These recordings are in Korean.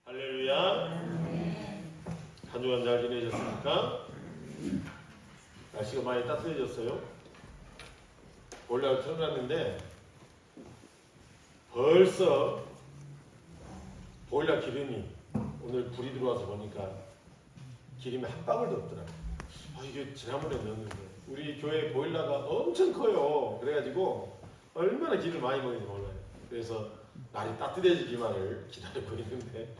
할렐루야. 한 주간 잘 지내셨습니까? 날씨가 많이 따뜻해졌어요. 원래 처음 났는데 벌써 보일러 기름이 오늘 불이 들어와서 보니까 기름이 한 방울도 없더라고요. 이게 지난번에 넣었는데 우리 교회 보일러가 엄청 커요. 그래가지고 얼마나 기름을 많이 먹는지 몰라요. 그래서 날이 따뜻해지기만을 기다리고 있는데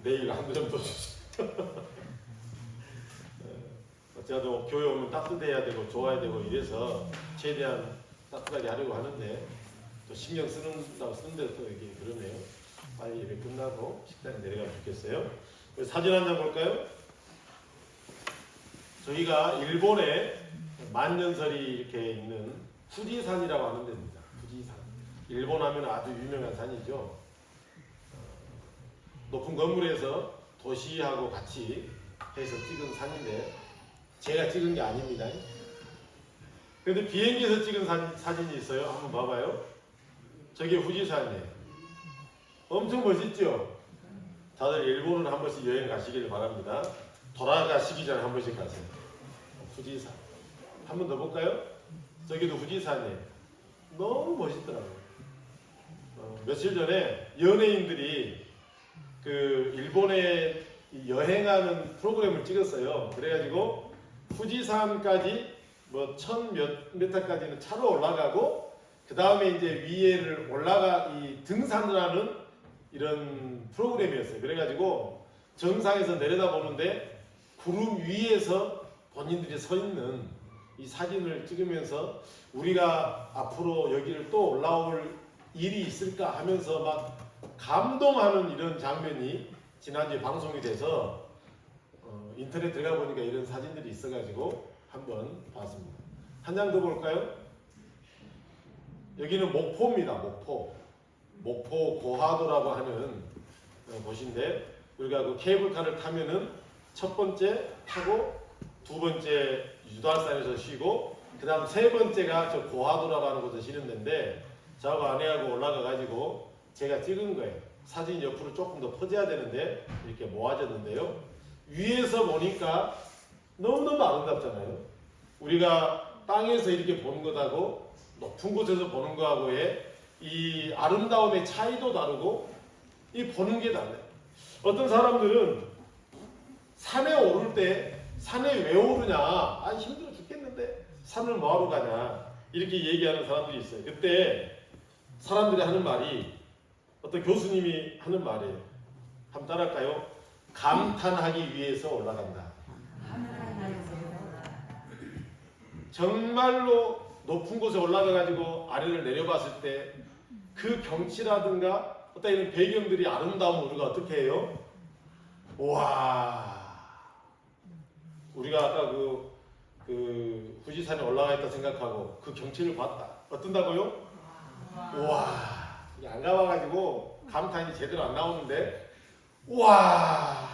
내일 한 점 더 주세요. 어쩌도 교회 오면 따뜻해야 되고 좋아야 되고 이래서 최대한 따뜻하게 하려고 하는데 또 신경 쓰는다고 쓰는데 또 이게 그러네요. 빨리 예배 끝나고 식당에 내려가면 좋겠어요. 사진 한 장 볼까요? 저희가 일본에 만년설이 이렇게 있는 후지산이라고 하는 데입니다. 후지산. 일본 하면 아주 유명한 산이죠. 높은 건물에서 도시하고 같이 해서 찍은 산인데 제가 찍은 게 아닙니다. 그런데 비행기에서 찍은 사진이 있어요. 한번 봐봐요. 저게 후지산이에요. 엄청 멋있죠? 다들 일본을 한 번씩 여행 가시길 바랍니다. 돌아가시기 전에 한 번씩 가세요. 후지산. 한 번 더 볼까요? 저기도 후지산이에요. 너무 멋있더라고요. 며칠 전에 연예인들이 그 일본에 여행하는 프로그램을 찍었어요. 그래가지고 후지산까지 뭐 1000몇 미터까지는 차로 올라가고 그 다음에 이제 위에를 이 등산을 하는 이런 프로그램이었어요. 그래가지고 정상에서 내려다보는데 구름 위에서 본인들이 서 있는 이 사진을 찍으면서 우리가 앞으로 여기를 또 올라올 일이 있을까 하면서 막 감동하는 이런 장면이 지난주에 방송이 돼서 인터넷 들어가 보니까 이런 사진들이 있어가지고 한번 봤습니다. 한 장 더 볼까요? 여기는 목포입니다. 목포 고하도라고 하는 곳인데 우리가 그 케이블카를 타면은 첫 번째 타고 두 번째 유달산에서 쉬고 그 다음 세 번째가 저 고하도라고 하는 곳에서 쉬는 데인데 저하고 아내하고 올라가가지고 제가 찍은 거예요. 사진 옆으로 조금 더 퍼져야 되는데 이렇게 모아졌는데요. 위에서 보니까 너무너무 아름답잖아요. 우리가 땅에서 이렇게 보는 것하고 높은 곳에서 보는 거하고의 이 아름다움의 차이도 다르고 이 보는 게 달라요. 어떤 사람들은 산에 오를 때 산에 왜 오르냐? 힘들어 죽겠는데 산을 뭐하러 가냐? 이렇게 얘기하는 사람들이 있어요. 그때 사람들이 하는 말이 어떤 교수님이 하는 말이에요. 한번 따라할까요? 감탄하기 위해서 올라간다. 정말로 높은 곳에 올라가가지고 아래를 내려봤을 때 그 경치라든가 어떤 이런 배경들이 아름다우면 우리가 어떻게 해요? 와, 우리가 아까 그 후지산에 올라가 있다 생각하고 그 경치를 봤다. 어떤다고요? 와, 안 가봐가지고 감탄이 제대로 안 나오는데 와,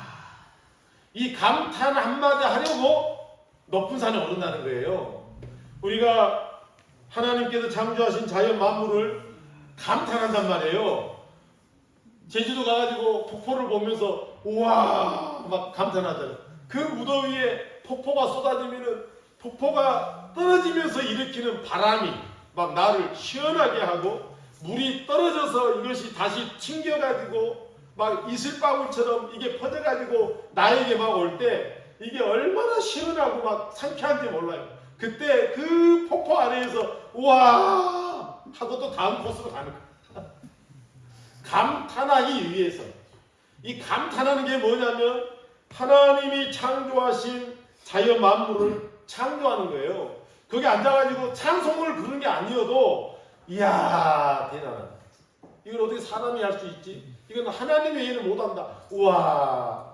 이 감탄 한마디 하려고 높은 산에 오른다는 거예요. 우리가 하나님께서 창조하신 자연 만물을 감탄한단 말이에요. 제주도 가가지고 폭포를 보면서 우와 막 감탄하잖아요. 그 무더위에 폭포가 쏟아지면은 폭포가 떨어지면서 일으키는 바람이 막 나를 시원하게 하고 물이 떨어져서 이것이 다시 튕겨가지고 막 이슬방울처럼 이게 퍼져가지고 나에게 막 올 때 이게 얼마나 시원하고 막 상쾌한지 몰라요. 그때 그 폭포 아래에서 우와 하고 또 다음 코스로 가는 거예요. 감탄하기 위해서. 이 감탄하는 게 뭐냐면 하나님이 창조하신 자연 만물을 창조하는 거예요. 거기 앉아가지고 찬송을 부르는 게 아니어도 이야 대단하다. 이걸 어떻게 사람이 할 수 있지? 이건 하나님 외에는 못한다. 우와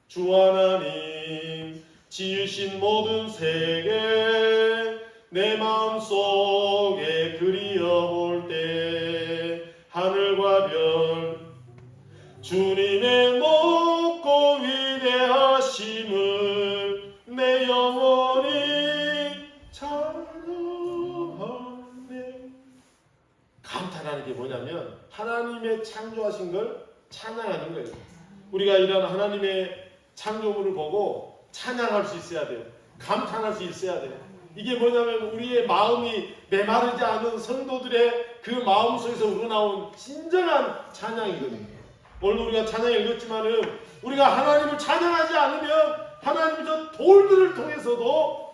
주 하나님 지으신 모든 세계 내 마음속에 그리어볼 때 하늘과 별 주님의 높고 위대하심을 내 영혼이 찬양하네. 감탄하는 게 뭐냐면 하나님의 창조하신 걸 찬양하는 거예요. 우리가 이런 하나님의 창조물을 보고 찬양할 수 있어야 돼요. 감탄할 수 있어야 돼요. 이게 뭐냐면 우리의 마음이 메마르지 않은 성도들의 그 마음 속에서 우러나온 진정한 찬양이거든요. 오늘 우리가 찬양 읽었지만은 우리가 하나님을 찬양하지 않으면 하나님이 저 돌들을 통해서도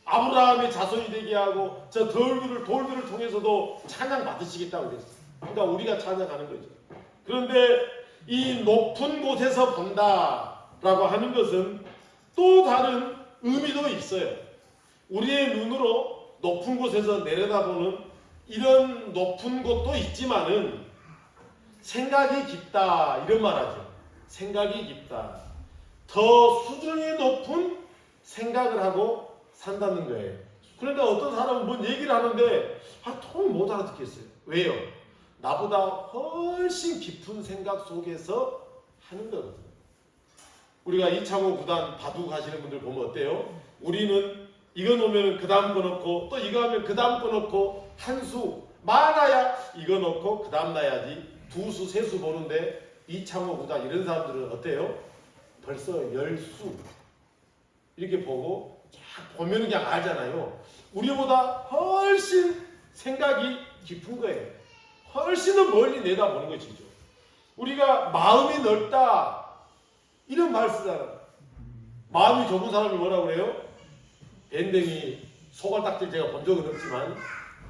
아브라함의 자손이 되게 하고 저 돌들을 통해서도 찬양 받으시겠다고 그랬어요. 그러니까 우리가 찬양하는 거죠. 그런데 이 높은 곳에서 본다라고 하는 것은 또 다른 의미도 있어요. 우리의 눈으로 높은 곳에서 내려다보는 이런 높은 곳도 있지만은 생각이 깊다 이런 말하죠. 생각이 깊다. 더 수준이 높은 생각을 하고 산다는 거예요. 그러니까 어떤 사람은 뭔 얘기를 하는데 통을 못 알아듣겠어요. 왜요? 나보다 훨씬 깊은 생각 속에서 하는 거거든요. 우리가 이창호 구단 바둑 하시는 분들 보면 어때요? 우리는 이거 놓으면 그 다음 거 넣고 또 이거 하면 그 다음 거 넣고 한 수 많아야 이거 넣고 그 다음 놔야지 두 수, 세 수 보는데 이창호 구단 이런 사람들은 어때요? 벌써 10수 이렇게 보고 쫙 보면 그냥 알잖아요. 우리보다 훨씬 생각이 깊은 거예요. 훨씬 더 멀리 내다보는 것이죠. 우리가 마음이 넓다 이런 말 쓰잖아요. 마음이 좁은 사람을 뭐라고 그래요? 밴댕이 소갈딱질 제가 본 적은 없지만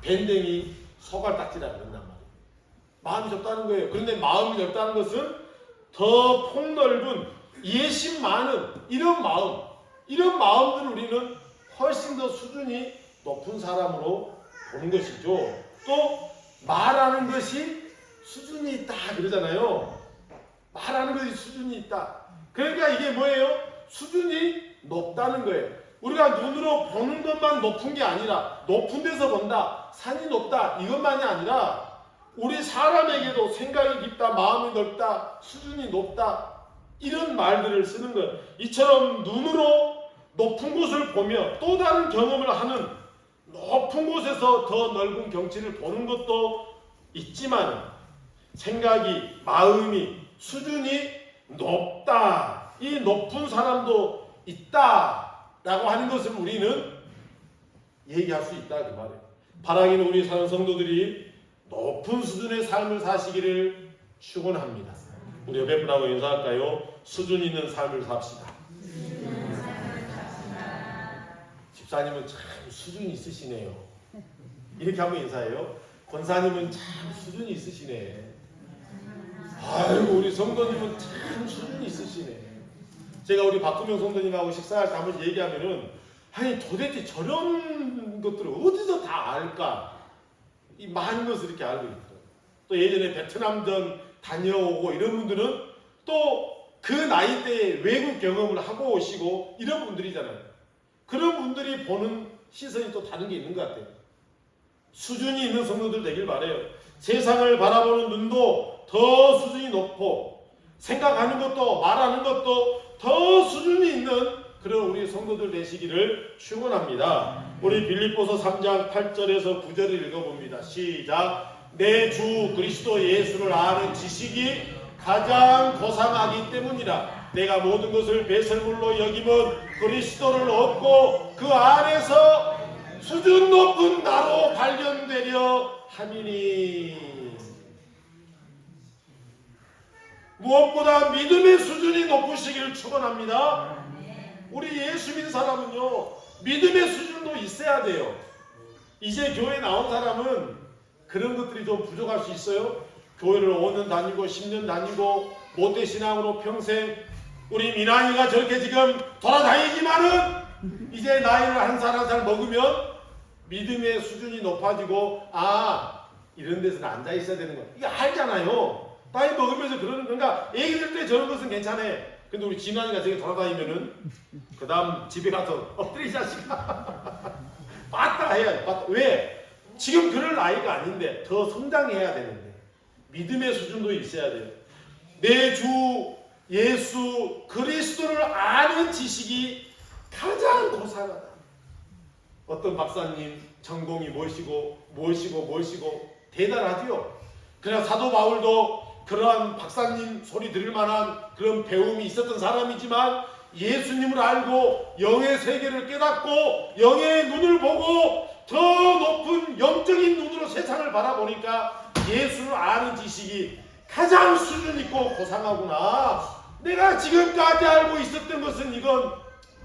밴댕이 소갈딱지라고 그런단 말이에요. 마음이 좁다는 거예요. 그런데 마음이 넓다는 것은 더 폭넓은 이해심 많은 이런 마음들 우리는 훨씬 더 수준이 높은 사람으로 보는 것이죠. 또 말하는 것이 수준이 있다 그러잖아요. 말하는 것이 수준이 있다. 그러니까 이게 뭐예요? 수준이 높다는 거예요. 우리가 눈으로 보는 것만 높은 게 아니라 높은 데서 본다, 산이 높다 이것만이 아니라 우리 사람에게도 생각이 깊다, 마음이 넓다, 수준이 높다 이런 말들을 쓰는 거예요. 이처럼 눈으로 높은 곳을 보며 또 다른 경험을 하는 높은 곳에서 더 넓은 경치를 보는 것도 있지만 생각이, 마음이, 수준이 높다. 이 높은 사람도 있다라고 하는 것을 우리는 얘기할 수 있다 그 말이에요. 바라기는 우리 사는 성도들이 높은 수준의 삶을 사시기를 축원합니다. 우리 옆에 분하고 인사할까요? 수준 있는 삶을 삽시다. 집사님은 참 수준이 있으시네요. 이렇게 한번 인사해요. 권사님은 참 수준이 있으시네. 아이고 우리 성도님은 참 수준이 있으시네. 제가 우리 박두명 성도님하고 식사할 때 한번 얘기하면은 아니 도대체 저런 것들을 어디서 다 알까? 이 많은 것을 이렇게 알고 있더라고요. 또 예전에 베트남전 다녀오고 이런 분들은 또 그 나이대에 외국 경험을 하고 오시고 이런 분들이잖아요. 그런 분들이 보는 시선이 또 다른 게 있는 것 같아요. 수준이 있는 성도들 되길 바라요. 세상을 바라보는 눈도 더 수준이 높고 생각하는 것도 말하는 것도 더 수준이 있는 그런 우리 성도들 되시기를 축원합니다. 우리 빌립보서 3장 8절에서 9절을 읽어봅니다. 시작. 내 주 그리스도 예수를 아는 지식이 가장 고상하기 때문이라. 내가 모든 것을 배설물로 여김은 그리스도를 얻고 그 안에서 수준 높은 나로 발견되려 함이니. 무엇보다 믿음의 수준이 높으시기를 축원합니다. 우리 예수 믿는 사람은요 믿음의 수준도 있어야 돼요. 이제 교회 나온 사람은 그런 것들이 좀 부족할 수 있어요. 교회를 5년 다니고 10년 다니고 모태신앙으로 평생 우리 미나이가 저렇게 지금 돌아다니지만은 이제 나이를 한 살 한 살 먹으면 믿음의 수준이 높아지고 이런 데서는 앉아 있어야 되는 거 이거 알잖아요. 나이 먹으면서 그러는 건가. 애기들 때 저런 것은 괜찮아. 근데 우리 진환이가 저기 돌아다니면은 그 다음 집에 가서 엎드려 이 자식아 맞다 해야 돼. 맞다. 왜? 지금 그럴 나이가 아닌데 더 성장해야 되는데 믿음의 수준도 있어야 돼요. 내 주 예수 그리스도를 아는 지식이 가장 고상하다. 어떤 박사님 전공이 무엇이고 대단하지요. 그래서 사도 바울도 그러한 박사님 소리 들을 만한 그런 배움이 있었던 사람이지만 예수님을 알고 영의 세계를 깨닫고 영의 눈을 보고 더 높은 영적인 눈으로 세상을 바라보니까 예수를 아는 지식이 가장 수준 있고 고상하구나. 내가 지금까지 알고 있었던 것은 이건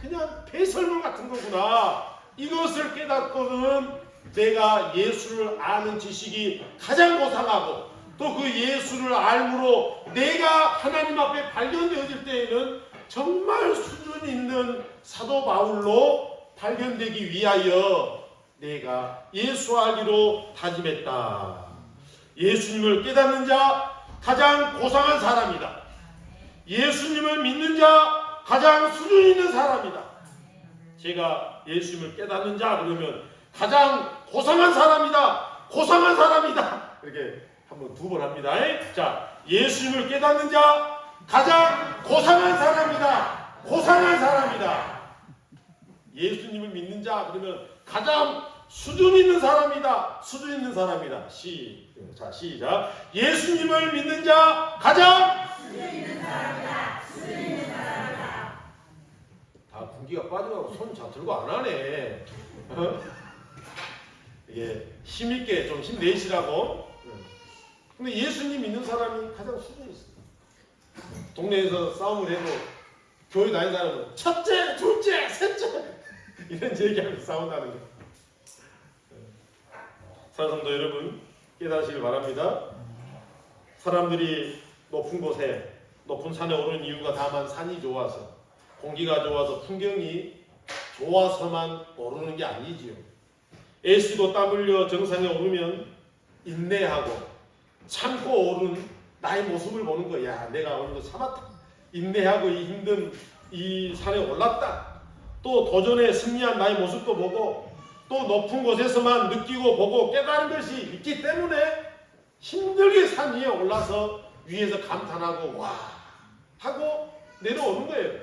그냥 배설물 같은 거구나. 이것을 깨닫고는 내가 예수를 아는 지식이 가장 고상하고 또 그 예수를 알므로 내가 하나님 앞에 발견되어질 때에는 정말 수준 있는 사도 바울로 발견되기 위하여 내가 예수 알기로 다짐했다. 예수님을 깨닫는 자 가장 고상한 사람이다. 예수님을 믿는 자 가장 수준 있는 사람이다. 제가 예수님을 깨닫는 자 그러면 가장 고상한 사람이다. 고상한 사람이다. 이렇게 한번 두 번 합니다. 자, 예수님을 깨닫는 자 가장 고상한 사람이다. 고상한 사람이다. 예수님을 믿는 자 그러면 가장 수준 있는 사람이다. 수준 있는 사람이다. 자, 시작. 예수님을 믿는 자 가장 수준 있는 사람이다. 수준 있는 사람이다. 다 군기가 빠져가고 손 잘 들고 안 하네. 이게 힘있게 좀 힘내시라고. 근데 예수님 믿는 사람이 가장 수준이 있어요. 동네에서 싸움을 해도 교회 다니는 사람은 첫째, 둘째, 셋째 이런 얘기하면서 싸운다는 거예요. 사랑성도 여러분 깨달으시길 바랍니다. 사람들이 높은 곳에 높은 산에 오르는 이유가 다만 산이 좋아서 공기가 좋아서 풍경이 좋아서만 오르는 게 아니지요. 애쓰고 땀 흘려 정상에 오르면 인내하고 참고 오른 나의 모습을 보는 거야. 내가 오늘 참았다. 인내하고 이 힘든 이 산에 올랐다. 또 도전에 승리한 나의 모습도 보고 또 높은 곳에서만 느끼고 보고 깨달은 것이 있기 때문에 힘들게 산 위에 올라서 위에서 감탄하고 와 하고 내려오는 거예요.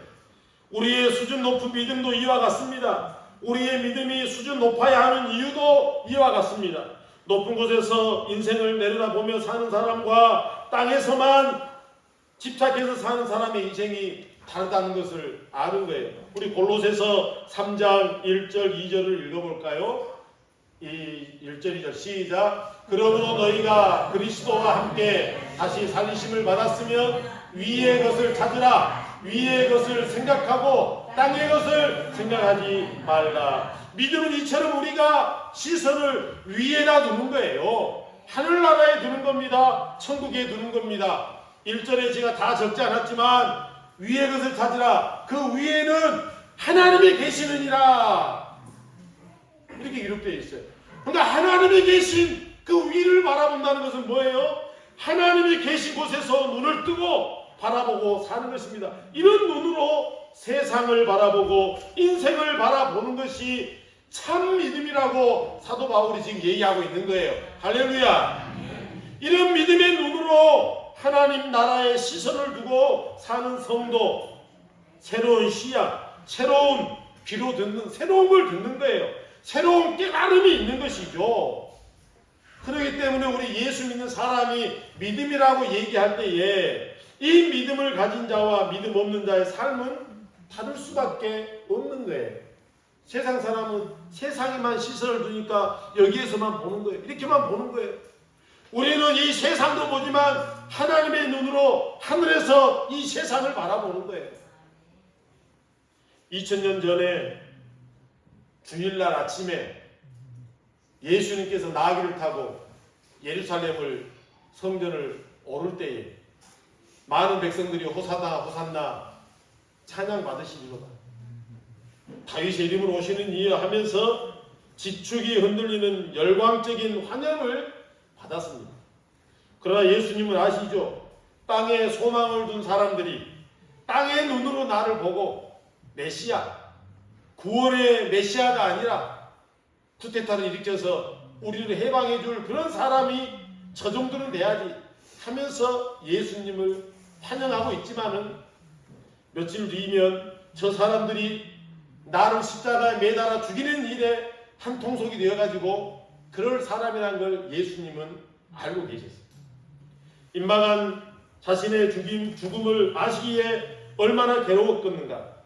우리의 수준 높은 믿음도 이와 같습니다. 우리의 믿음이 수준 높아야 하는 이유도 이와 같습니다. 높은 곳에서 인생을 내려다보며 사는 사람과 땅에서만 집착해서 사는 사람의 인생이 다르다는 것을 아는 거예요. 우리 골로새서 3장 1절 2절을 읽어볼까요? 1절 2절 시작. 그러므로 너희가 그리스도와 함께 다시 살리심을 받았으면 위의 것을 찾으라. 위의 것을 생각하고 땅의 것을 생각하지 말라. 믿음은 이처럼 우리가 시선을 위에다 두는 거예요. 하늘나라에 두는 겁니다. 천국에 두는 겁니다. 1절에 제가 다 적지 않았지만 위의 것을 찾으라. 그 위에는 하나님이 계시느니라. 이렇게 기록되어 있어요. 그러니까 하나님이 계신 그 위를 바라본다는 것은 뭐예요? 하나님이 계신 곳에서 눈을 뜨고 바라보고 사는 것입니다. 이런 눈으로 세상을 바라보고 인생을 바라보는 것이 참 믿음이라고 사도 바울이 지금 얘기하고 있는 거예요. 할렐루야. 이런 믿음의 눈으로 하나님 나라에 시선을 두고 사는 성도, 새로운 시야, 새로운 귀로 듣는, 새로운 걸 듣는 거예요. 새로운 깨달음이 있는 것이죠. 그렇기 때문에 우리 예수 믿는 사람이 믿음이라고 얘기할 때에 이 믿음을 가진 자와 믿음 없는 자의 삶은 다를 수밖에 없는 거예요. 세상 사람은 세상에만 시선을 두니까 여기에서만 보는 거예요. 이렇게만 보는 거예요. 우리는 이 세상도 보지만 하나님의 눈으로 하늘에서 이 세상을 바라보는 거예요. 2000년 전에 주일날 아침에 예수님께서 나귀를 타고 예루살렘을 성전을 오를 때에 많은 백성들이 호사나 호산나 찬양 받으시리로다. 다윗의 이름으로 오시는 이여 하면서 지축이 흔들리는 열광적인 환영을 받았습니다. 그러나 예수님은 아시죠? 땅에 소망을 둔 사람들이 땅의 눈으로 나를 보고 메시아, 구원의 메시아가 아니라 쿠데타를 일으켜서 우리를 해방해 줄 그런 사람이 저 정도는 돼야지 하면서 예수님을 환영하고 있지만은 며칠 뒤면 저 사람들이 나를 십자가에 매달아 죽이는 일에 한 통속이 되어가지고 그럴 사람이라는 걸 예수님은 알고 계셨어요. 임마간 자신의 죽음을 아시기에 얼마나 괴로웠겠는가.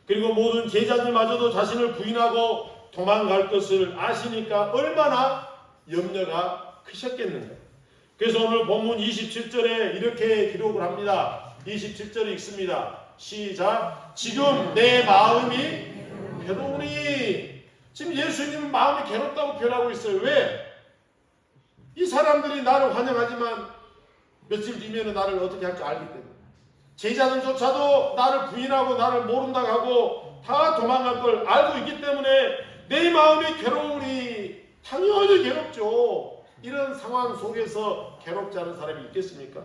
그리고 모든 제자들마저도 자신을 부인하고 도망갈 것을 아시니까 얼마나 염려가 크셨겠는가. 그래서 오늘 본문 27절에 이렇게 기록을 합니다. 27절 읽습니다. 시작. 지금 내 마음이 괴로우니. 지금 예수님은 마음이 괴롭다고 표현하고 있어요. 왜? 이 사람들이 나를 환영하지만 며칠 뒤면 나를 어떻게 할지 알기 때문에. 제자들조차도 나를 부인하고 나를 모른다고 하고 다 도망갈 걸 알고 있기 때문에 내 마음이 괴로우니. 당연히 괴롭죠. 이런 상황 속에서 괴롭지 않은 사람이 있겠습니까?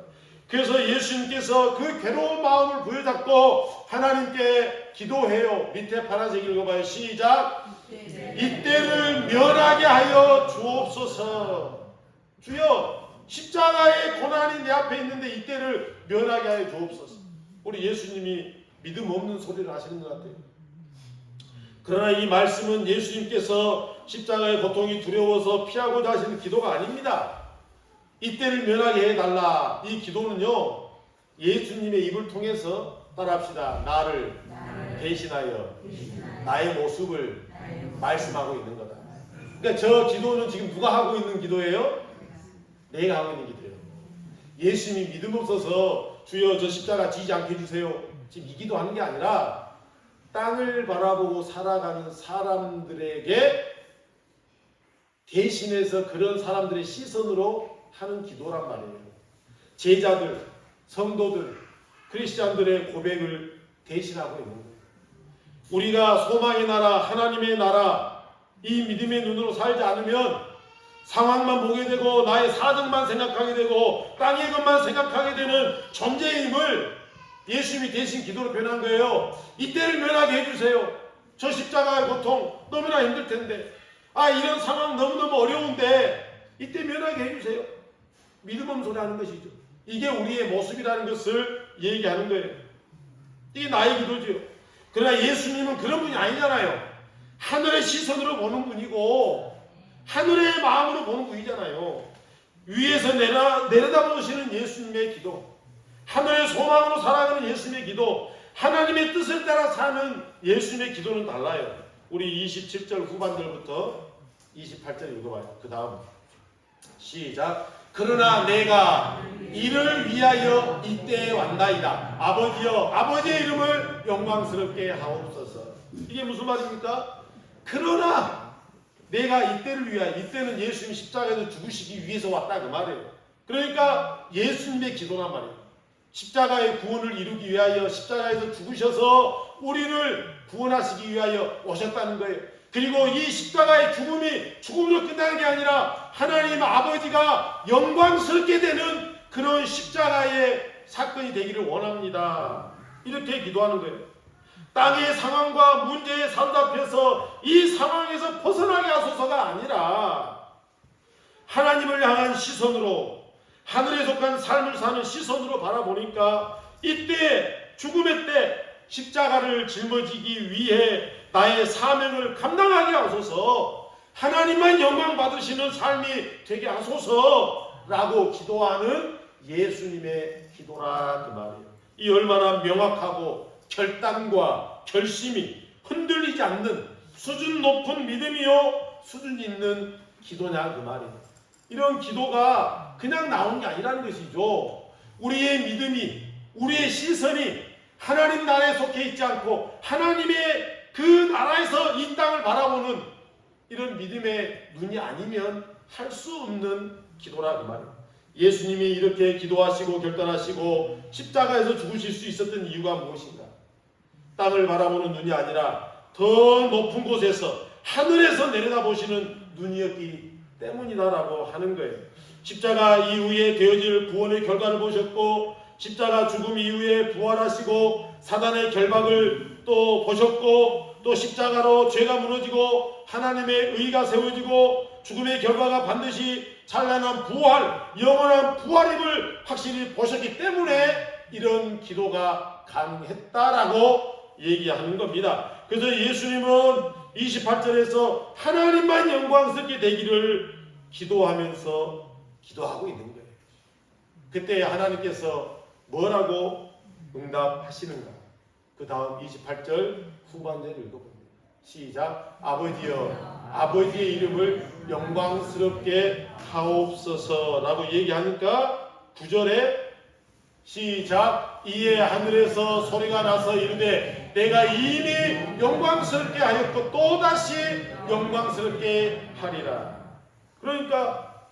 그래서 예수님께서 그 괴로운 마음을 부여잡고 하나님께 기도해요. 밑에 파란색 읽어봐요. 시작. 이때를 면하게 하여 주옵소서. 주여, 십자가의 고난이 내 앞에 있는데 이때를 면하게 하여 주옵소서. 우리 예수님이 믿음 없는 소리를 하시는 것 같아요. 그러나 이 말씀은 예수님께서 십자가의 고통이 두려워서 피하고자 하시는 기도가 아닙니다. 이때를 면하게 해달라. 이 기도는요, 예수님의 입을 통해서 따라합시다. 나를 대신하여 나의 모습을 말씀하고 있는 거다. 그러니까 저 기도는 지금 누가 하고 있는 기도예요? 내가 하고 있는 기도예요. 예수님이 믿음 없어서 주여 저 십자가 지지 않게 해주세요. 지금 이 기도하는 게 아니라 땅을 바라보고 살아가는 사람들에게 대신해서 그런 사람들의 시선으로 하는 기도란 말이에요. 제자들, 성도들, 크리스찬들의 고백을 대신하고 있는 거예요. 우리가 소망의 나라, 하나님의 나라, 이 믿음의 눈으로 살지 않으면 상황만 보게 되고 나의 사정만 생각하게 되고 땅의 것만 생각하게 되는 존재임을 예수님이 대신 기도로 변한 거예요. 이때를 면하게 해주세요. 저 십자가의 고통 너무나 힘들 텐데, 이런 상황 너무너무 어려운데 이때 면하게 해주세요. 믿음 없는 소리 하는 것이죠. 이게 우리의 모습이라는 것을 얘기하는 거예요. 이게 나의 기도죠. 그러나 예수님은 그런 분이 아니잖아요. 하늘의 시선으로 보는 분이고 하늘의 마음으로 보는 분이잖아요. 위에서 내려다보시는 예수님의 기도, 하늘의 소망으로 살아가는 예수님의 기도, 하나님의 뜻을 따라 사는 예수님의 기도는 달라요. 우리 27절 후반절부터 28절 읽어봐요. 그 다음 시작. 그러나 내가 이를 위하여 이때에 왔나이다. 아버지여, 아버지의 이름을 영광스럽게 하옵소서. 이게 무슨 말입니까? 그러나 내가 이때를 위하여, 이때는 예수님 십자가에서 죽으시기 위해서 왔다 그 말이에요. 그러니까 예수님의 기도란 말이에요. 십자가의 구원을 이루기 위하여 십자가에서 죽으셔서 우리를 구원하시기 위하여 오셨다는 거예요. 그리고 이 십자가의 죽음이 죽음으로 끝나는 게 아니라 하나님 아버지가 영광스럽게 되는 그런 십자가의 사건이 되기를 원합니다. 이렇게 기도하는 거예요. 땅의 상황과 문제에 사로잡혀서 이 상황에서 벗어나게 하소서가 아니라 하나님을 향한 시선으로, 하늘에 속한 삶을 사는 시선으로 바라보니까 이때 죽음의 때 십자가를 짊어지기 위해 나의 사명을 감당하게 하소서, 하나님만 영광 받으시는 삶이 되게 하소서라고 기도하는 예수님의 기도라 그 말이에요. 이 얼마나 명확하고 결단과 결심이 흔들리지 않는 수준 높은 믿음이요 수준 있는 기도냐 그 말이에요. 이런 기도가 그냥 나온 게 아니라는 것이죠. 우리의 믿음이, 우리의 시선이 하나님 나라에 속해 있지 않고 하나님의 그 나라에서 이 땅을 바라보는 이런 믿음의 눈이 아니면 할 수 없는 기도라 그 말이에요. 예수님이 이렇게 기도하시고 결단하시고 십자가에서 죽으실 수 있었던 이유가 무엇인가? 땅을 바라보는 눈이 아니라 더 높은 곳에서 하늘에서 내려다보시는 눈이었기 때문이다라고 하는 거예요. 십자가 이후에 되어질 구원의 결과를 보셨고, 십자가 죽음 이후에 부활하시고 사단의 결박을 또 보셨고, 또 십자가로 죄가 무너지고 하나님의 의가 세워지고 죽음의 결과가 반드시 찬란한 부활, 영원한 부활임을 확실히 보셨기 때문에 이런 기도가 가능했다라고 얘기하는 겁니다. 그래서 예수님은 28절에서 하나님만 영광스럽게 되기를 기도하면서 기도하고 있는 거예요. 그때 하나님께서 뭐라고 응답하시는가? 그 다음 28절 후반절을 읽어봅니다. 시작. 아버지여, 아버지의 이름을 영광스럽게 하옵소서 라고 얘기하니까 9절에 시작. 이에 하늘에서 소리가 나서 이르되 내가 이미 영광스럽게 하였고 또다시 영광스럽게 하리라. 그러니까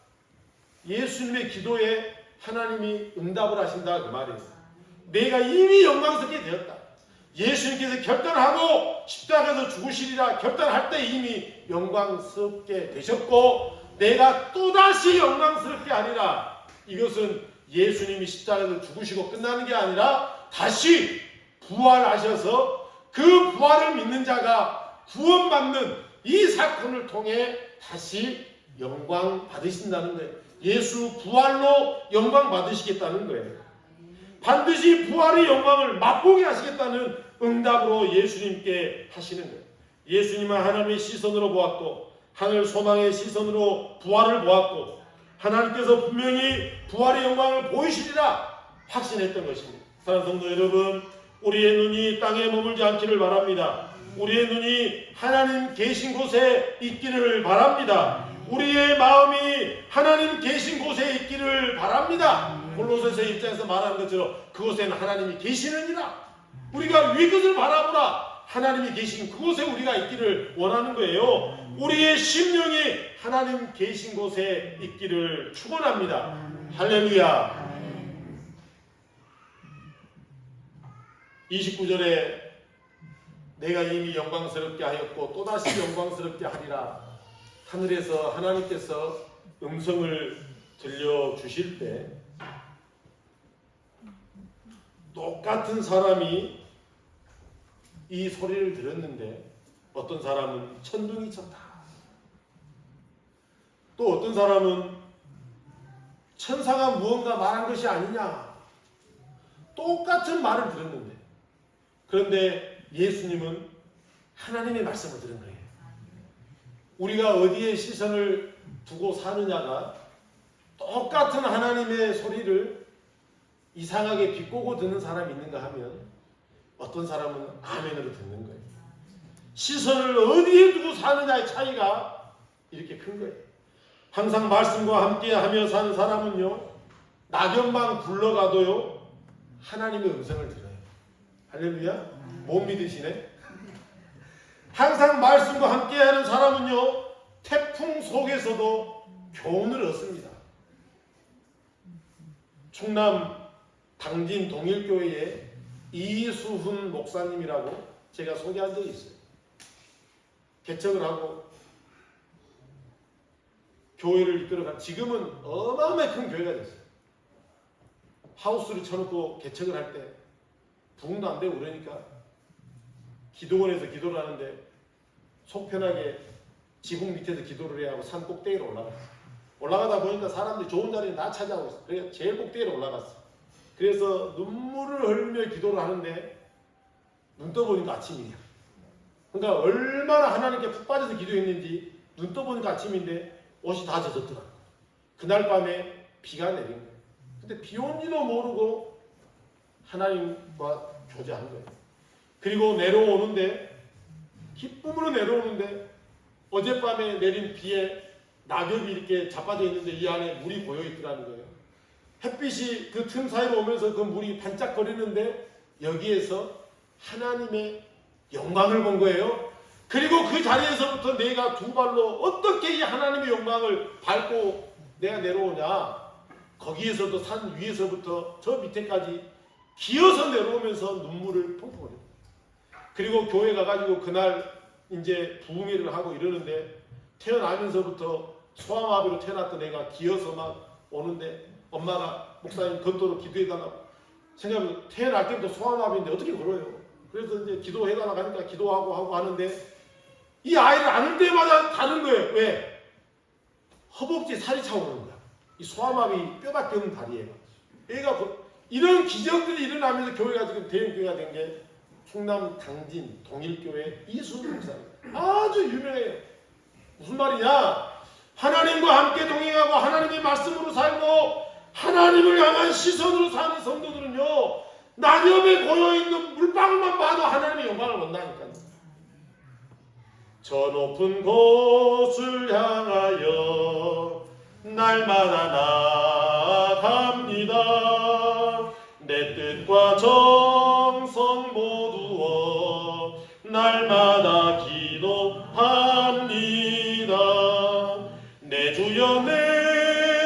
예수님의 기도에 하나님이 응답을 하신다 그 말이에요. 내가 이미 영광스럽게 되었다. 예수님께서 결단하고 십자가에서 죽으시리라 결단할 때 이미 영광스럽게 되셨고 내가 또다시 영광스럽게 하리라. 이것은 예수님이 십자가에서 죽으시고 끝나는 게 아니라 다시 부활하셔서 그 부활을 믿는 자가 구원받는 이 사건을 통해 다시 영광 받으신다는 거예요. 예수 부활로 영광 받으시겠다는 거예요. 반드시 부활의 영광을 맛보게 하시겠다는 응답으로 예수님께 하시는 거예요. 예수님은 하나님의 시선으로 보았고 하늘 소망의 시선으로 부활을 보았고 하나님께서 분명히 부활의 영광을 보이시리라 확신했던 것입니다. 사랑하는 성도 여러분, 우리의 눈이 땅에 머물지 않기를 바랍니다. 우리의 눈이 하나님 계신 곳에 있기를 바랍니다. 우리의 마음이 하나님 계신 곳에 있기를 바랍니다. 골로새서 1장에서 말하는 것처럼 그곳에는 하나님이 계시느니라. 우리가 위 것을 바라보라. 하나님이 계신 그곳에 우리가 있기를 원하는 거예요. 우리의 심령이 하나님 계신 곳에 있기를 축원합니다. 할렐루야. 29절에 내가 이미 영광스럽게 하였고 또다시 영광스럽게 하리라. 하늘에서 하나님께서 음성을 들려주실 때 똑같은 사람이 이 소리를 들었는데 어떤 사람은 천둥이 쳤다. 또 어떤 사람은 천사가 무언가 말한 것이 아니냐. 똑같은 말을 들었는데 그런데 예수님은 하나님의 말씀을 들은 거예요. 우리가 어디에 시선을 두고 사느냐가 똑같은 하나님의 소리를 이상하게 비꼬고 듣는 사람이 있는가 하면 어떤 사람은 아멘으로 듣는 거예요. 시선을 어디에 두고 사느냐의 차이가 이렇게 큰 거예요. 항상 말씀과 함께 하며 사는 사람은요, 낙엽만 굴러가도요 하나님의 음성을 들어요. 할렐루야. 못 믿으시네. 항상 말씀과 함께하는 사람은요 태풍 속에서도 교훈을 얻습니다. 충남 당진 동일교회에 이수훈 목사님이라고 제가 소개한 적이 있어요. 개척을 하고 교회를 이끌어간, 지금은 어마어마하게 큰 교회가 됐어요. 하우스를 쳐놓고 개척을 할 때 부흥도 안 되고 그러니까 기도원에서 기도를 하는데 속 편하게 지붕 밑에서 기도를 해야 하고 산 꼭대기로 올라갔어. 올라가다 보니까 사람들이 좋은 자리에 다 차지하고 있어. 그래서 제일 꼭대기로 올라갔어. 그래서 눈물을 흘리며 기도를 하는데 눈 떠보니까 아침이야. 그러니까 얼마나 하나님께 푹 빠져서 기도했는지 눈 떠보니까 아침인데 옷이 다 젖었더라. 그날 밤에 비가 내린 거예요. 근데 비 온지도 모르고 하나님과 교제한 거예요. 그리고 내려오는데 기쁨으로 내려오는데 어젯밤에 내린 비에 낙엽이 이렇게 자빠져 있는데 이 안에 물이 고여 있더라는 거예요. 햇빛이 그 틈 사이로 오면서 그 물이 반짝거리는데 여기에서 하나님의 영광을 본 거예요. 그리고 그 자리에서부터 내가 두 발로 어떻게 이 하나님의 영광을 밟고 내가 내려오냐. 거기에서도 산 위에서부터 저 밑에까지 기어서 내려오면서 눈물을 펑펑 흘려요. 그리고 교회 가가지고 그날 이제 부흥회를 하고 이러는데 태어나면서부터 소아마비로 태어났던 애가 기어서 막 오는데 엄마가 목사님 건도로 기도해달라고. 생각해보면 태어날 때부터 소아마비인데 어떻게 걸어요. 그래서 이제 기도해달라고 하니까 기도하고 하고 하는데 이 아이를 안을 때마다 다른 거예요. 왜? 허벅지에 살이 차오르는 거야. 이 소아마비 뼈밖에 없는 다리예요. 얘가 이런 기적들이 일어나면서 교회가 지금 대형교회가 된 게 충남 당진 동일교회 이수훈 목사님. 아주 유명해요. 무슨 말이냐? 하나님과 함께 동행하고 하나님의 말씀으로 살고 하나님을 향한 시선으로 사는 성도들은요, 낙엽에 고여있는 물방울만 봐도 하나님의 영광을 본다니까요. 저 높은 곳을 향하여 날마다 나아갑니다. 내 뜻과 정성 모두어 날마다 기도합니다. 내 주여 내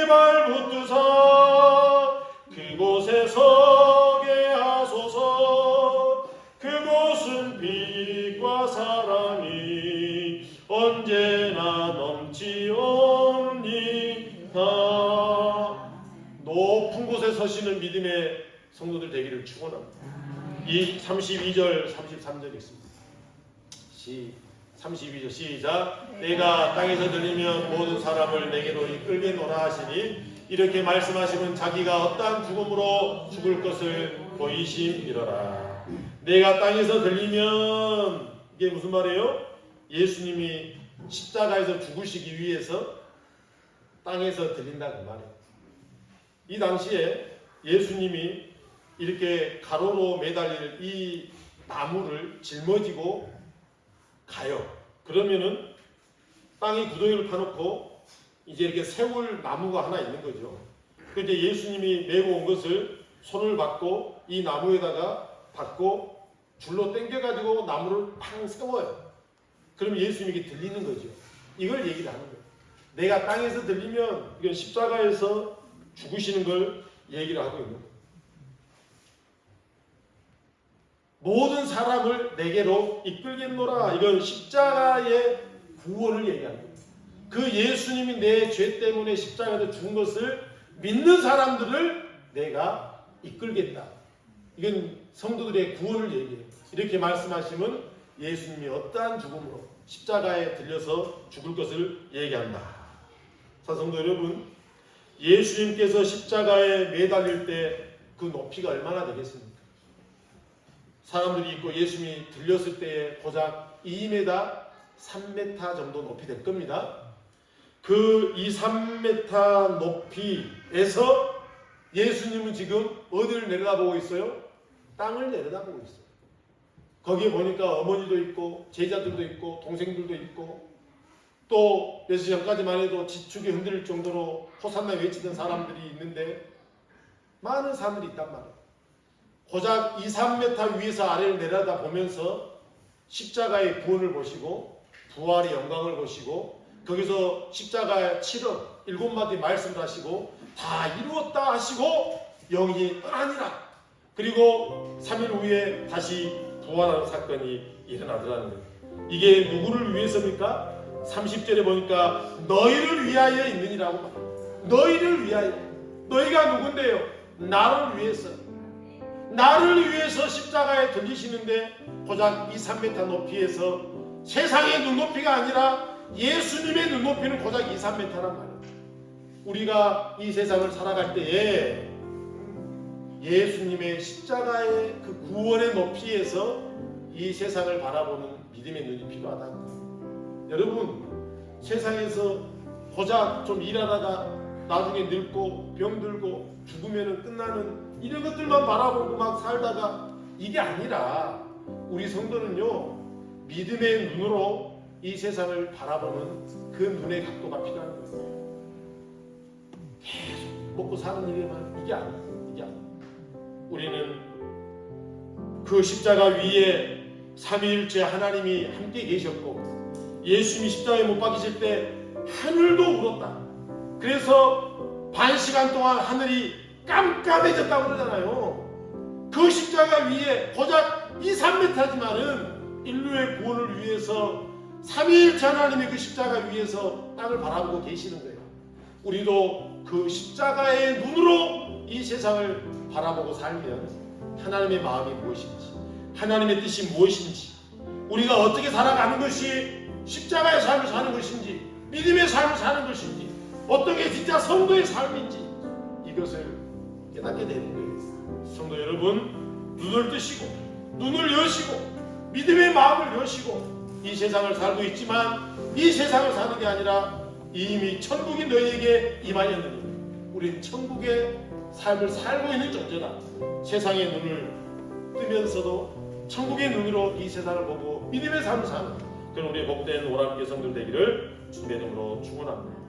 발 붙드사 그곳에 서게 하소서. 그곳은 빛과 사랑이 언제나 넘치옵니다. 높은 곳에 서시는 믿음의 성도들 되기를 축원합니다. 이 32절 33절 있습니다. 32절 시작. 내가 땅에서 들리면 모든 사람을 내게로 이끌겠노라 하시니, 이렇게 말씀하시면 자기가 어떠한 죽음으로 죽을 것을 보이심이로라. 내가 땅에서 들리면, 이게 무슨 말이에요? 예수님이 십자가에서 죽으시기 위해서 땅에서 들린다 그 말이에요. 이 당시에 예수님이 이렇게 가로로 매달릴 이 나무를 짊어지고 가요. 그러면은 땅에 구덩이를 파놓고 이제 이렇게 세울 나무가 하나 있는 거죠. 근데 예수님이 메고 온 것을 손을 받고 이 나무에다가 받고 줄로 당겨가지고 나무를 팡 세워요. 그럼 예수님에게 들리는 거죠. 이걸 얘기를 하는 거예요. 내가 땅에서 들리면 이건 십자가에서 죽으시는 걸 얘기를 하고 있는 거예요. 모든 사람을 내게로 이끌겠노라. 이건 십자가의 구원을 얘기하는 거예요. 그 예수님이 내 죄 때문에 십자가에서 죽은 것을 믿는 사람들을 내가 이끌겠다. 이건 성도들의 구원을 얘기해요. 이렇게 말씀하시면 예수님이 어떠한 죽음으로 십자가에 들려서 죽을 것을 얘기한다. 자, 성도 여러분, 예수님께서 십자가에 매달릴 때 그 높이가 얼마나 되겠습니까? 사람들이 있고 예수님이 들렸을 때에 고작 2m, 3m 정도 높이 될 겁니다. 그 2, 3m 높이에서 예수님은 지금 어디를 내려다보고 있어요? 땅을 내려다보고 있어요. 거기에 보니까 어머니도 있고 제자들도 있고 동생들도 있고 또 몇 시 전까지만 해도 지축이 흔들릴 정도로 호산나 외치던 사람들이 있는데 많은 사람들이 있단 말이에요. 고작 2, 3m 위에서 아래를 내려다보면서 십자가의 구원을 보시고 부활의 영광을 보시고 거기서 십자가의 7마디 말씀을 하시고 다 이루었다 하시고 영이 떠나니라. 그리고 3일 후에 다시 부활하는 사건이 일어나더라는 거예요. 이게 누구를 위해서입니까? 30절에 보니까 너희를 위하여 있느니라고 말해요. 너희를 위하여. 너희가 누군데요? 나를 위해서. 나를 위해서 십자가에 들리시는데 고작 2, 3m 높이에서 세상의 눈높이가 아니라 예수님의 눈높이는 고작 2, 3m란 말이에요. 우리가 이 세상을 살아갈 때에 예수님의 십자가의 그 구원의 높이에서 이 세상을 바라보는 믿음의 눈이 필요하다는 거예요. 여러분, 세상에서 고작 좀 일하다가 나중에 늙고 병들고 죽으면 끝나는 이런 것들만 바라보고 막 살다가 이게 아니라 우리 성도는요, 믿음의 눈으로 이 세상을 바라보는 그 눈의 각도가 필요한 거예요. 계속 먹고 사는 일에만 이게 아니에요. 이게 아니에요. 우리는 그 십자가 위에 삼위일체 하나님이 함께 계셨고 예수님이 십자가에 못 박히실 때 하늘도 울었다. 그래서 반 시간 동안 하늘이 깜깜해졌다고 그러잖아요. 그 십자가 위에 고작 2, 3m지만은 인류의 구원을 위해서 삼위일체 하나님이 그 십자가 위에서 땅을 바라보고 계시는 거예요. 우리도 그 십자가의 눈으로 이 세상을 바라보고 살면 하나님의 마음이 무엇인지, 하나님의 뜻이 무엇인지, 우리가 어떻게 살아가는 것이 십자가의 삶을 사는 것인지, 믿음의 삶을 사는 것인지, 어떤 게 진짜 성도의 삶인지 이것을 깨닫게 되는 거예요. 성도 여러분, 눈을 뜨시고 눈을 여시고 믿음의 마음을 여시고 이 세상을 살고 있지만 이 세상을 사는 게 아니라 이미 천국이 너희에게 임하였느니 우리는 천국의 삶을 살고 있는 존재다. 세상의 눈을 뜨면서도 천국의 눈으로 이 세상을 보고 믿음의 삶을 사는 그런 우리의 복된 오람교 성들 되기를 주님의 이름으로 축원합니다.